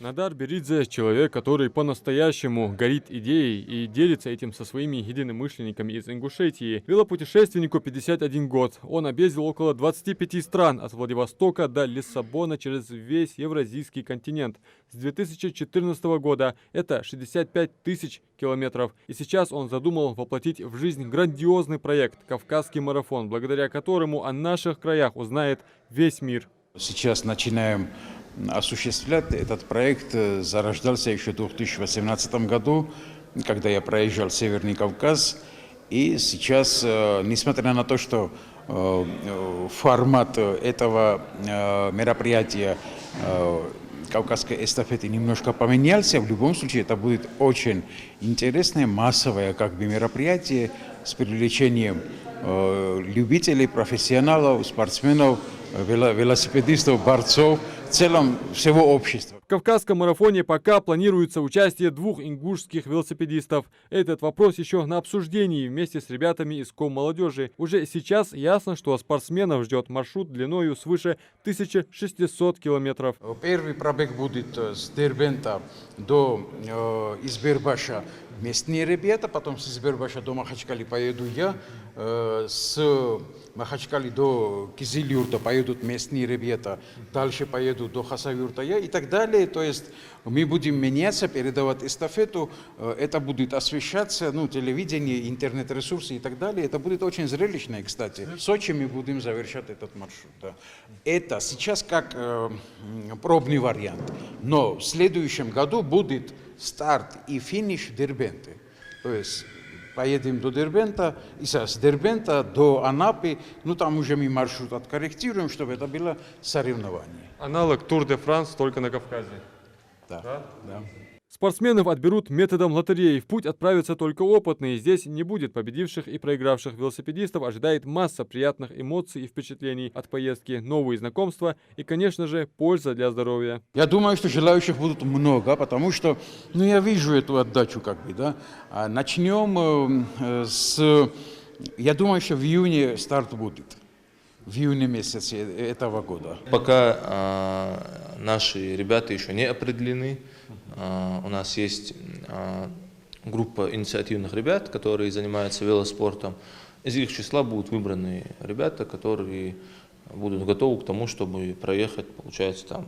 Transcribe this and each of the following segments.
Надар Беридзе – человек, который по-настоящему горит идеей и делится этим со своими единомышленниками из Ингушетии. Велопутешественнику 51 год. Он объездил около 25 стран, от Владивостока до Лиссабона через весь евразийский континент. С 2014 года это 65 тысяч километров. И сейчас он задумал воплотить в жизнь грандиозный проект «Кавказский марафон», благодаря которому о наших краях узнает весь мир. Сейчас начинаем осуществлять этот проект. Зарождался еще в 2018 году, когда я проезжал Северный Кавказ. И сейчас, несмотря на то, что формат этого мероприятия Кавказской эстафеты немножко поменялся, в любом случае это будет очень интересное, массовое мероприятие с привлечением любителей, профессионалов, спортсменов, велосипедистов, борцов, в целом всего общества. В Кавказском марафоне пока планируется участие 2 ингушских велосипедистов. Этот вопрос еще на обсуждении вместе с ребятами из Коммолодежи. Уже сейчас ясно, что спортсменов ждет маршрут длиною свыше 1600 километров. Первый пробег будет с Дербента до Избербаша местные ребята, потом с Избербаша до Махачкалы поеду я, с Махачкалы до Кизилюрта поедут местные ребята, дальше поеду до Хасавюрта я и так далее. То есть мы будем меняться, передавать эстафету, это будет освещаться, телевидение, интернет-ресурсы и так далее. Это будет очень зрелищно, кстати. В Сочи мы будем завершать этот маршрут. Да. Это сейчас как пробный вариант, но в следующем году будет старт и финиш Дербенты. То есть поедем до Дербента, и с Дербента до Анапы, там уже мы маршрут откорректируем, чтобы это было соревнование. Аналог Тур де Франс, только на Кавказе. Да. Спортсменов отберут методом лотереи. В путь отправятся только опытные. Здесь не будет победивших и проигравших велосипедистов. Ожидает масса приятных эмоций и впечатлений от поездки, новые знакомства и, конечно же, польза для здоровья. Я думаю, что желающих будут много, потому что, я вижу эту отдачу да. Начнем я думаю, что в июне старт будет. В июне месяце этого года. Пока наши ребята еще не определены. У нас есть группа инициативных ребят, которые занимаются велоспортом. Из их числа будут выбраны ребята, которые будут готовы к тому, чтобы проехать, получается,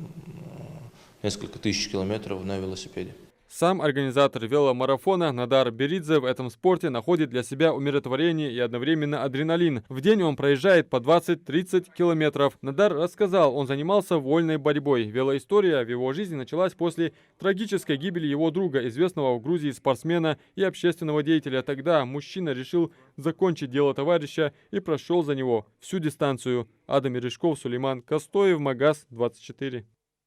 несколько тысяч километров на велосипеде. Сам организатор веломарафона Надар Беридзе в этом спорте находит для себя умиротворение и одновременно адреналин. В день он проезжает по 20-30 километров. Надар рассказал, он занимался вольной борьбой. Велоистория в его жизни началась после трагической гибели его друга, известного в Грузии спортсмена и общественного деятеля. Тогда мужчина решил закончить дело товарища и прошел за него всю дистанцию. Адам Мережков, Сулейман Костоев, Магаз 24.